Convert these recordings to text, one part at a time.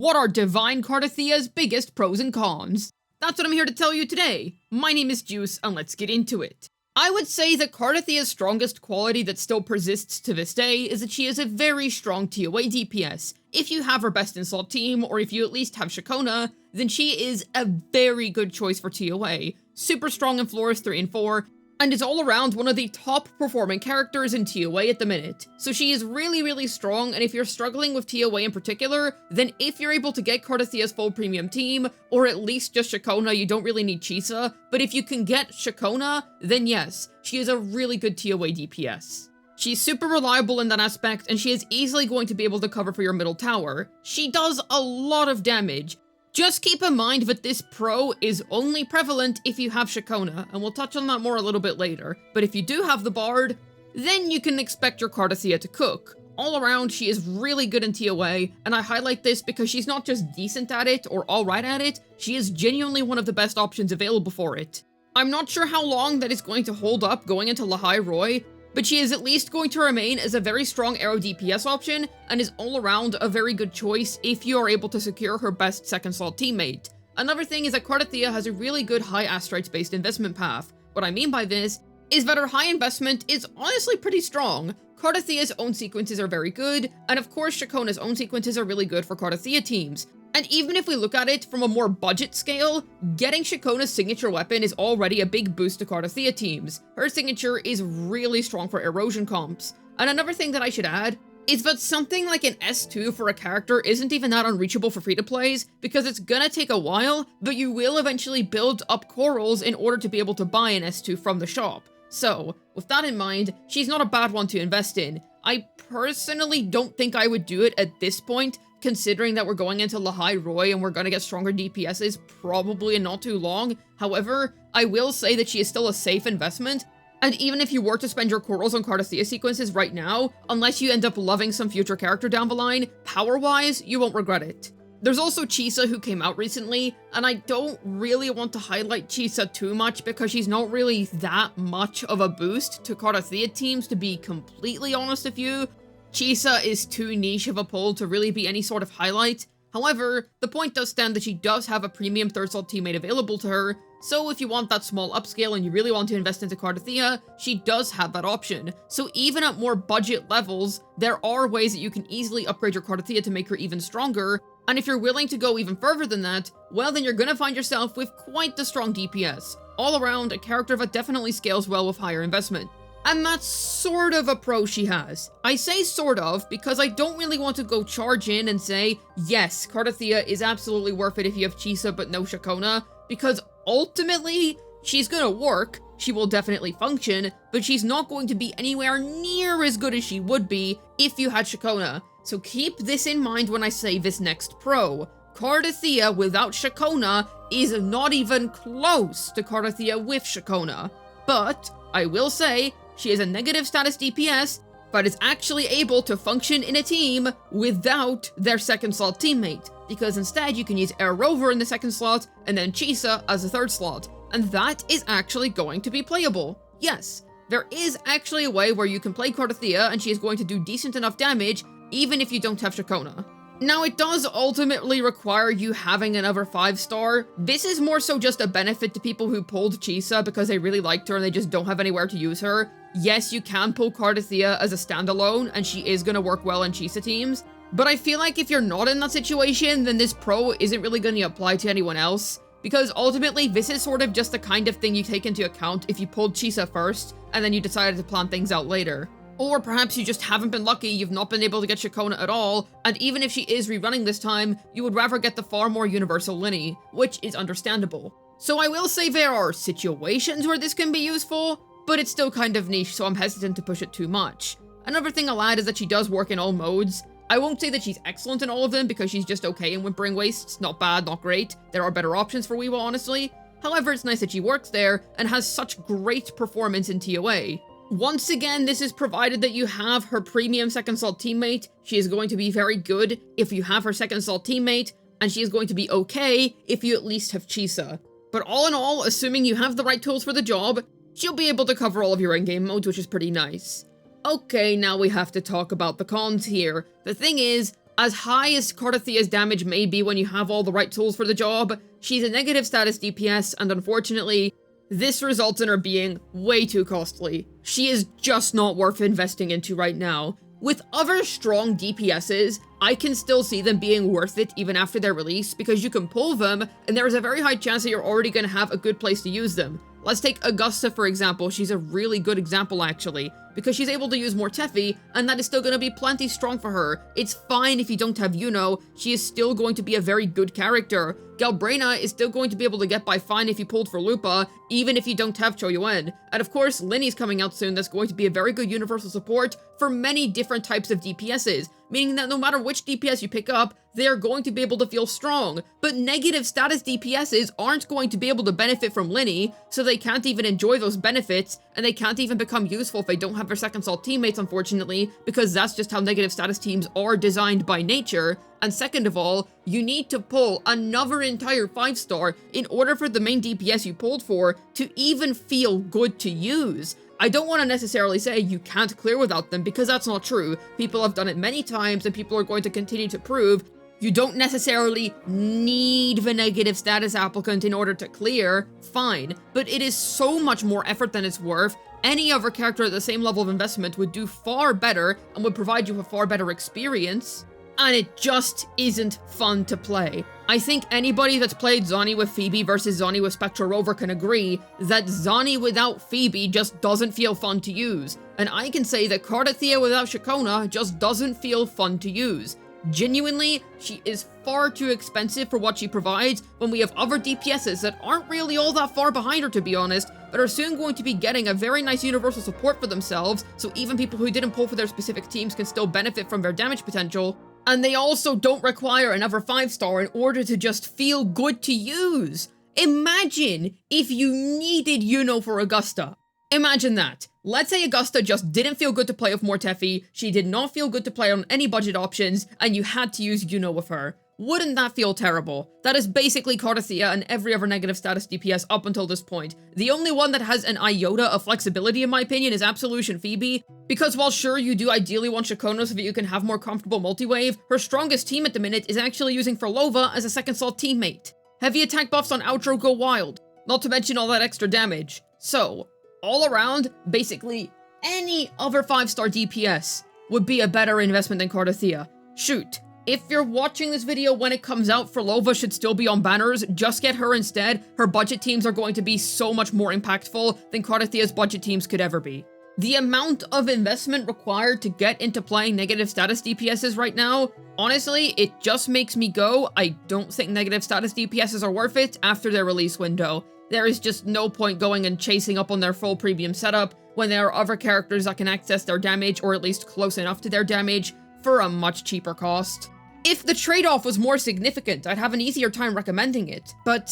What are Divine Cartethia's biggest pros and cons? That's what I'm here to tell you today. My name is Juice, and let's get into it. I would say that Cartethia's strongest quality that still persists to this day is that she is a very strong TOA DPS. If you have her best in slot team, or if you at least have Shakona, then she is a very good choice for TOA. Super strong in floors 3 and 4, and is all around one of the top performing characters in TOA at the minute. So she is really strong, and if you're struggling with TOA in particular, then if you're able to get Cartethia's full premium team, or at least just Shakona, you don't really need Chisa, but if you can get Shakona, then yes, she is a really good TOA DPS. She's super reliable in that aspect, and she is easily going to be able to cover for your middle tower. She does a lot of damage. Just keep in mind that this pro is only prevalent if you have Shakona, and we'll touch on that more a little bit later. But if you do have the Bard, then you can expect your Cartethyia to cook. All around, she is really good in TOA, and I highlight this because she's not just decent at it or alright at it, she is genuinely one of the best options available for it. I'm not sure how long that is going to hold up going into Lahai Roi, but she is at least going to remain as a very strong arrow DPS option, and is all around a very good choice if you are able to secure her best second slot teammate. Another thing is that Cartethyia has a really good high astrites based investment path. What I mean by this is that her high investment is honestly pretty strong. Cartethia's own sequences are very good, and of course Shakona's own sequences are really good for Cartethyia teams. And even if we look at it from a more budget scale, getting Shakona's signature weapon is already a big boost to Cartethyia teams. Her signature is really strong for erosion comps. And another thing that I should add is that something like an S2 for a character isn't even that unreachable for free-to-plays, because it's gonna take a while, but you will eventually build up corals in order to be able to buy an S2 from the shop. So, with that in mind, she's not a bad one to invest in. I personally don't think I would do it at this point, considering that we're going into Lahai Roi and we're gonna get stronger DPSs probably in not too long. However, I will say that she is still a safe investment, and even if you were to spend your corals on Cartethyia sequences right now, unless you end up loving some future character down the line, power-wise, you won't regret it. There's also Chisa, who came out recently, and I don't really want to highlight Chisa too much because she's not really that much of a boost to Cartethyia teams, to be completely honest with you. Chisa is too niche of a pull to really be any sort of highlight. However, the point does stand that she does have a premium third slot teammate available to her, so if you want that small upscale and you really want to invest into Cartethyia, she does have that option. So even at more budget levels, there are ways that you can easily upgrade your Cartethyia to make her even stronger, and if you're willing to go even further than that, well then you're gonna find yourself with quite the strong DPS. All around, a character that definitely scales well with higher investment. And that's sort of a pro she has. I say sort of because I don't really want to go charge in and say, yes, Cartethyia is absolutely worth it if you have Chisa but no Shakona, because ultimately, she's gonna work, she will definitely function, but she's not going to be anywhere near as good as she would be if you had Shakona. So keep this in mind when I say this next pro. Cartethyia without Shakona is not even close to Cartethyia with Shakona. But I will say, she is a negative status DPS, but is actually able to function in a team without their second slot teammate, because instead you can use Air Rover in the second slot, and then Chisa as the third slot, and that is actually going to be playable. Yes, there is actually a way where you can play Cartethyia and she is going to do decent enough damage, even if you don't have Shakona. Now, it does ultimately require you having another 5-star. This is more so just a benefit to people who pulled Chisa because they really liked her and they just don't have anywhere to use her. Yes, you can pull Cartethyia as a standalone, and she is gonna work well in Chisa teams, but I feel like if you're not in that situation, then this pro isn't really gonna apply to anyone else, because ultimately, this is sort of just the kind of thing you take into account if you pulled Chisa first, and then you decided to plan things out later. Or perhaps you just haven't been lucky, you've not been able to get Shakona at all, and even if she is rerunning this time, you would rather get the far more universal Linny, which is understandable. So I will say there are situations where this can be useful, but it's still kind of niche, so I'm hesitant to push it too much. Another thing I'll add is that she does work in all modes. I won't say that she's excellent in all of them because she's just okay in Whimpering Wastes, not bad, not great. There are better options for Whiwa, honestly. However, it's nice that she works there and has such great performance in TOA. Once again, this is provided that you have her premium second slot teammate. She is going to be very good if you have her second slot teammate, and she is going to be okay if you at least have Chisa. But all in all, assuming you have the right tools for the job, she'll be able to cover all of your in-game modes, which is pretty nice. Okay, now we have to talk about the cons here. The thing is, As high as Cartethyia's damage may be when you have all the right tools for the job, she's a negative status DPS, and unfortunately, this results in her being way too costly. She is just not worth investing into right now. With other strong DPSs, I can still see them being worth it even after their release, because you can pull them, and there is a very high chance that you're already going to have a good place to use them. Let's take Augusta, for example. She's a really good example, actually, because she's able to use more Teffy, and that is still going to be plenty strong for her. It's fine if you don't have Yuno, she is still going to be a very good character. Galbrena is still going to be able to get by fine if you pulled for Lupa, even if you don't have Choyuan. And of course, Linny's coming out soon, that's going to be a very good universal support for many different types of DPSs, meaning that no matter which DPS you pick up, they are going to be able to feel strong. But negative status DPSs aren't going to be able to benefit from Linny, so they can't even enjoy those benefits, and they can't even become useful if they don't have their second salt teammates, unfortunately, because that's just how negative status teams are designed by nature. And second of all, you need to pull another entire 5-star in order for the main DPS you pulled for to even feel good to use. I don't want to necessarily say you can't clear without them, because that's not true. People have done it many times, and people are going to continue to prove you don't necessarily need the negative status applicant in order to clear, fine, but it is so much more effort than it's worth. Any other character at the same level of investment would do far better and would provide you a far better experience, and it just isn't fun to play. I think anybody that's played Zani with Phoebe versus Zani with Spectra Rover can agree that Zani without Phoebe just doesn't feel fun to use, and I can say that Cartethyia without Shakona just doesn't feel fun to use. Genuinely, she is far too expensive for what she provides when we have other DPSs that aren't really all that far behind her, to be honest, but are soon going to be getting a very nice universal support for themselves, so even people who didn't pull for their specific teams can still benefit from their damage potential. And they also don't require another 5-star in order to just feel good to use. Imagine if you needed Yuno for Augusta. Imagine that. Let's say Augusta just didn't feel good to play with more Teffy, she did not feel good to play on any budget options, and you had to use Yuno with her. Wouldn't that feel terrible? That is basically Cartethyia and every other negative status DPS up until this point. The only one that has an iota of flexibility, in my opinion, is Absolution Phoebe, because while sure you do ideally want Shakona so that you can have more comfortable multi-wave, her strongest team at the minute is actually using Frolova as a second salt teammate. Heavy attack buffs on Outro go wild, not to mention all that extra damage. So, all around, basically any other 5-star DPS would be a better investment than Cartethyia. Shoot. If you're watching this video when it comes out, Frolova should still be on banners, just get her instead. Her budget teams are going to be so much more impactful than Cartethia's budget teams could ever be. The amount of investment required to get into playing negative status DPSs right now, honestly, it just makes me go, I don't think negative status DPSs are worth it after their release window. There is just no point going and chasing up on their full premium setup when there are other characters that can access their damage, or at least close enough to their damage, for a much cheaper cost. If the trade-off was more significant, I'd have an easier time recommending it, but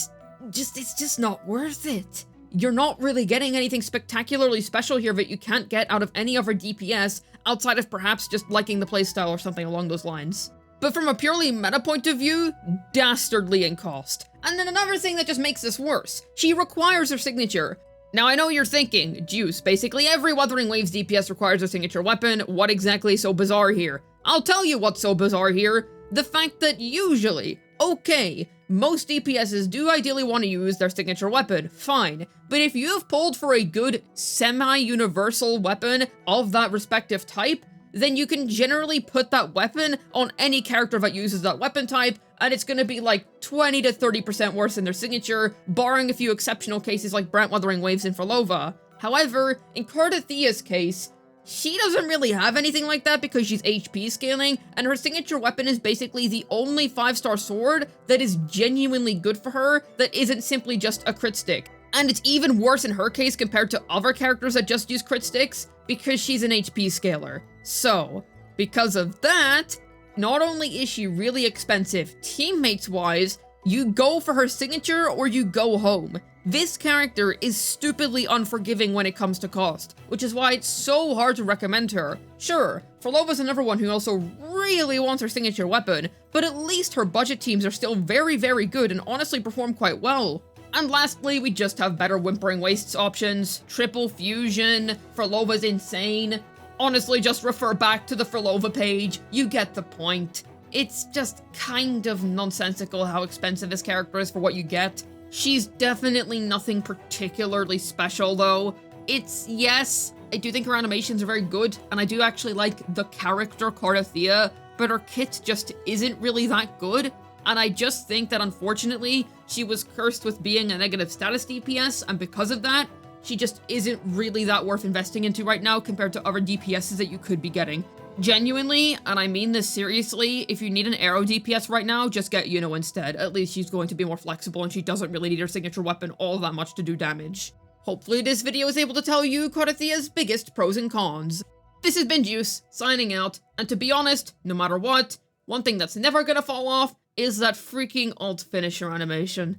it's just not worth it. You're not really getting anything spectacularly special here that you can't get out of any other DPS outside of perhaps just liking the playstyle or something along those lines. But from a purely meta point of view, dastardly in cost. And then another thing that just makes this worse, she requires her signature. Now I know you're thinking, Juice, basically every Wuthering Waves DPS requires a signature weapon, what exactly is so bizarre here? I'll tell you what's so bizarre here. The fact that usually, okay, most DPSs do ideally want to use their signature weapon, fine, but if you have pulled for a good semi-universal weapon of that respective type, then you can generally put that weapon on any character that uses that weapon type, and it's gonna be like 20 to 30% worse than their signature, barring a few exceptional cases like Brant Wuthering Waves and Frolova. However, in Cartethia's case, she doesn't really have anything like that because she's HP scaling, and her signature weapon is basically the only 5-star sword that is genuinely good for her that isn't simply just a crit stick. And it's even worse in her case compared to other characters that just use crit sticks because she's an HP scaler. So, because of that, not only is she really expensive teammates-wise, you go for her signature or you go home. This character is stupidly unforgiving when it comes to cost, which is why it's so hard to recommend her. Sure, Frolova's another one who also really wants her signature weapon, but at least her budget teams are still very, very good and honestly perform quite well. And lastly, we just have better Whimpering Wastes options. Triple Fusion, Frolova's insane. Honestly, just refer back to the Frolova page, you get the point. It's just kind of nonsensical how expensive this character is for what you get. She's definitely nothing particularly special, though. Yes, I do think her animations are very good, and I do actually like the character Cartethyia, but her kit just isn't really that good, and I just think that unfortunately, she was cursed with being a negative status DPS, and because of that, she just isn't really that worth investing into right now compared to other DPSs that you could be getting. Genuinely, and I mean this seriously, if you need an arrow DPS right now, just get Yuno instead. At least she's going to be more flexible and she doesn't really need her signature weapon all that much to do damage. Hopefully this video is able to tell you Cartethia's biggest pros and cons. This has been Juice, signing out, and to be honest, no matter what, one thing that's never gonna fall off is that freaking alt finisher animation.